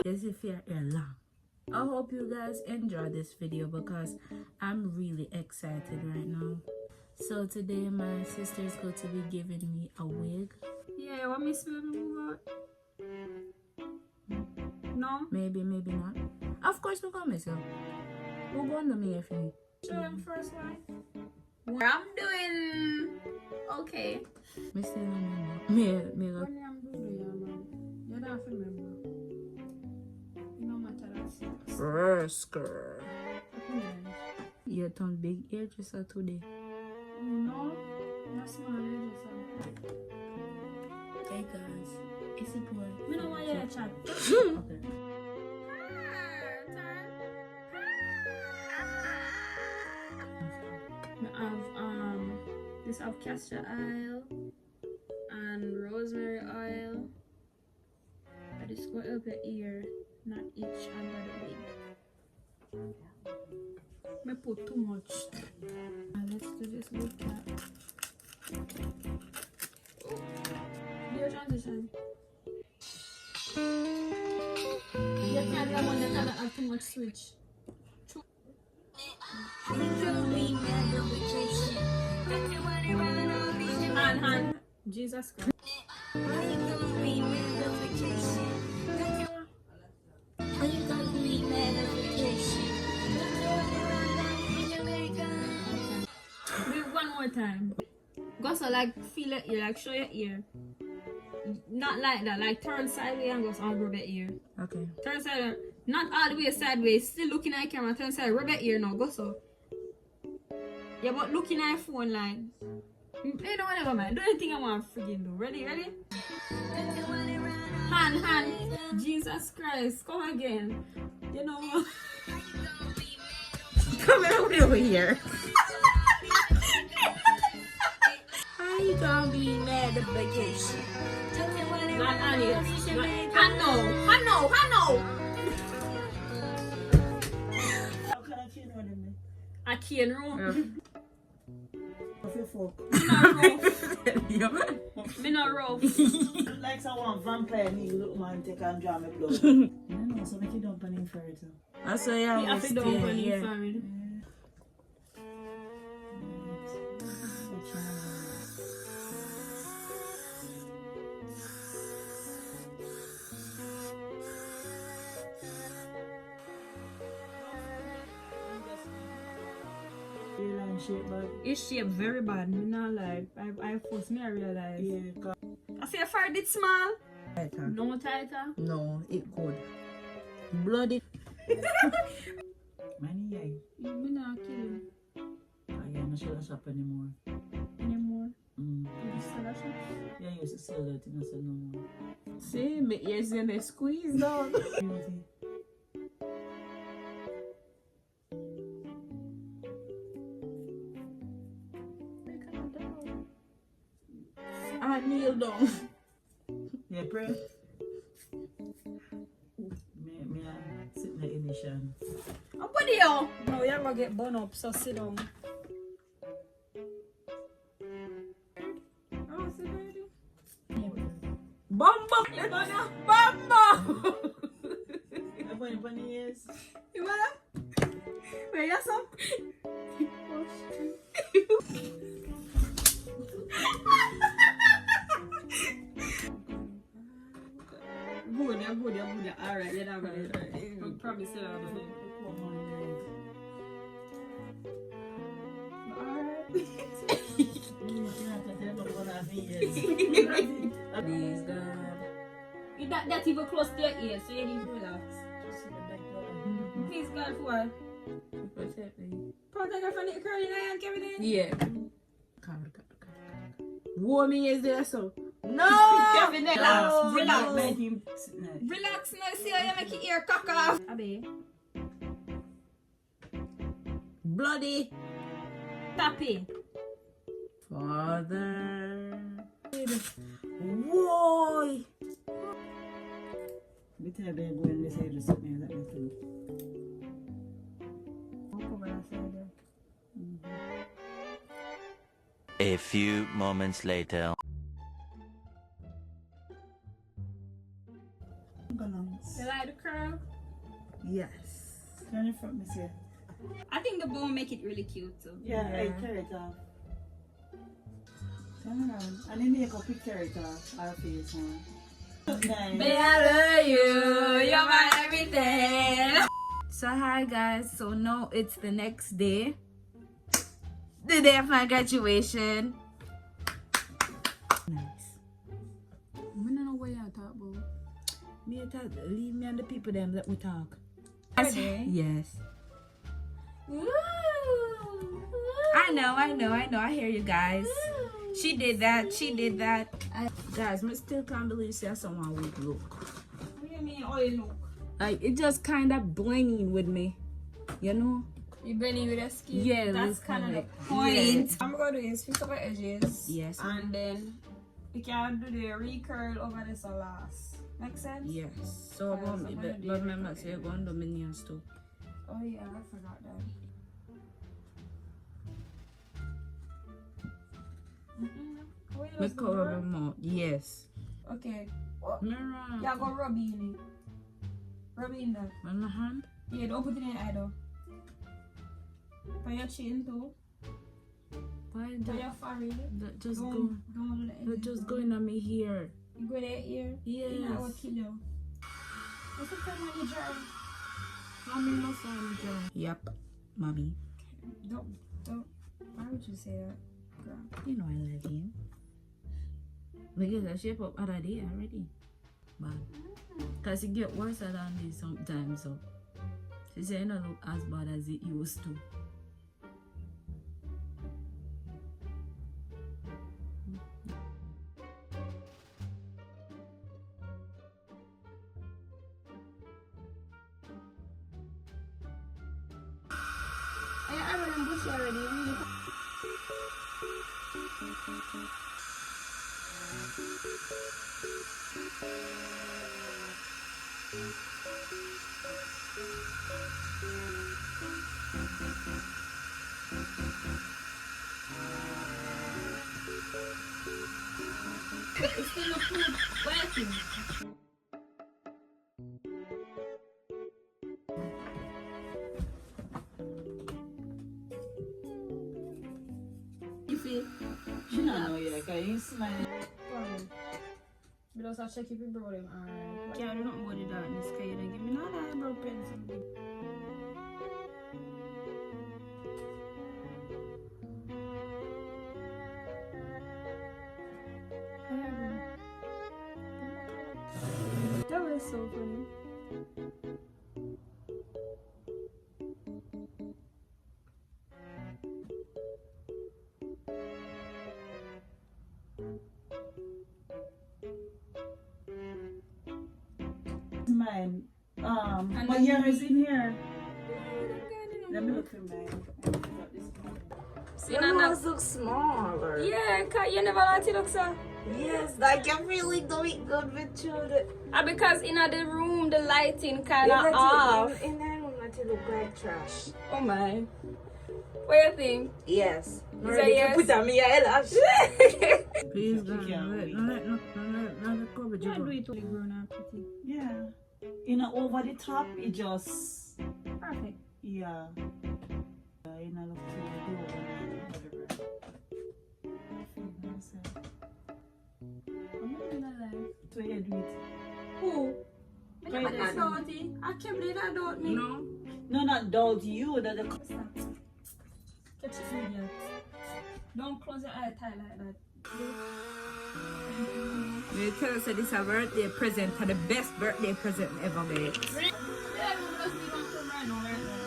As if you're here long. I hope you guys enjoy this video because I'm really excited right now. So today my sister is going to be giving me a wig. Yeah, you want me to move out? No? Maybe not. Of course we gonna miss you. We're going to me if you. Show them first one. I'm doing okay. Me still remember. Me go. When I'm doing yeah, man. You don't have to remember. No matter that. Rusker. You turn big hairdresser today. Oh no, that's small hairdresser. Hey guys, it's a boy. We don't want you to chat. Okay. I have this have castor oil and rosemary oil. I just go up your ear, not itch under the wig. I put too much. Let's do this with that. Do your transition. You can't have one that cannot have too much switch. Hand. Jesus Christ. Do it one more time. Go so like feel it ear, like show your ear. Not like that, like turn sideways and go so rub your ear. Okay. Turn sideways, not all the way sideways, still looking at the camera, turn side, rub your ear now, go so. Yeah, but looking at your phone like, you know whatever man, do anything I want to freaking do. Ready? Hand. Jesus Christ, come again. You know what? Come over here. How you gonna be mad at vacation? Not on it. I know. I can't room. Me not rough. Like someone vampire need look man take and draw my blood. No, so make it dump on him first. I saw you I feel don't put yeah. it family. Shape bad. It's shaped very bad. Me not lie. I forced me to realize. Yeah, I say if I did small. Tighter. No tighter. No, it good. Bloody. Money, yeah. Me not kill him I am not sure that's up anymore. anymore. Mm. You still a shop? Yeah, I used to sell that and I said no more. See, my ears in the squeeze dog. I kneel down. Yeah, pray. Me sit in the edition. Oh, what do you? No, you're gonna get burned up, so sit down. Oh, sit ready? Bumbo! I've been 20 years. You wanna? Where you some? Good. Alright, you're not gonna probably sit down. Please, God. You that even close to your ear, so you need to relax. Please, God, for Protect me. protect her from the curling iron, everything. Yeah. Warm me is there, so. No! Kevin, No! relax. Make him sit there. Relax now, see how you make your ear cock off. Abby, Bloody. tappy. Father. Whoa! Me tell them go in this area sit me that make you. A few moments later. lungs. You like the curl? Yes. Turn it from me, see. I think the bow make it really cute too. Yeah, Yeah. I tear it off. Turn around. And then make up, we tear it off. Our face, huh? Nice. Babe, I love you. You're my everything. So hi guys, so now it's the next day. The day of my graduation. Nice. I don't know what you're talking about. Me and Tad, leave me and the people them let we talk. Ready? Yes. I know. I hear you guys. She did that. Guys, I still can't believe someone would look. What do you mean, oh, you look? Like, it just kind of blending with me. You know? You blending with your skin? Yeah, that's look kind of the like- point. yeah. I'm going to do is fix up my edges. Yes. And then we can do the recurl over this last. Make sense? Yes. So, I'm gonna do but it. remember, so you're going to do minions too. Oh yeah, I forgot that. Oh, you Me just cover rub? them out. Yes. Okay. Oh, Mirror. yeah, go rub in it. Rub in that. On my hand. Yeah, don't put it in your eye though. Put your chin too. Why Put that? your forehead. That just Don't go. do the That edges, just though. going on me here. You go there ear. Yes. You know, I will kill you. What's the time when you dry? Mommy, no phone, girl. Yep, mommy. Don't. Why would you say that, girl? You know I love you. Because I shape up other day already. But because it get worse than this sometimes. So she said it don't look as bad as it used to. I don't bush already. Really. It's still a food waiting. You feel? She don't know yet, because you smile. But also check if you brought him. Alright. Can't do nothing about the darkness. Can you give me no eyebrow pencil? That was so funny. Mine. And My then yarn is you- in here. Let me look for mine. You know, that- look smaller. yeah, cause you never let it look so. Yes, like you really doing good with children. Because in the room the lighting kind of off. In that room, let it look like trash. Oh my. What you think? Yes. Is that yes? on me eyelash. Please, You God, can't wait. not the coverage. Can't do it to the grown up pretty. Yeah. You know, over the top, it just, Perfect. yeah. You know, look to the door and whatever. I'm not gonna lie. To you do it. Who? I Try never this did doubt it. I can't believe that doubt me. No. No, not doubt you. That the What's that? Catch your food yet. Don't close your eye tight like that. They tell us that this is a birthday present, for the best birthday present ever made. Yeah, we just need to come right now, right now.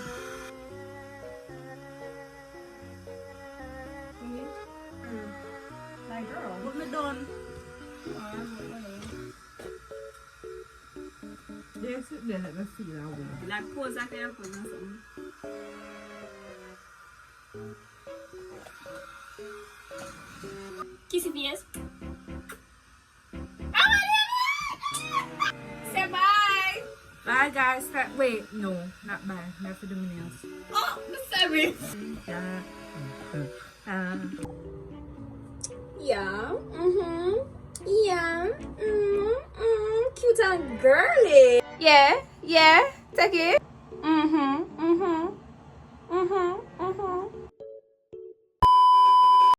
Like girl. What me done? They sit there, let me feel that way. Like pose like your pose or something. Kissy face. Say bye. Bye guys. Wait, no, not bye. Not for the minions. Oh, sorry. Yeah. Yeah. Yeah. Cute and girly. Yeah, yeah, take it. Mm-hmm.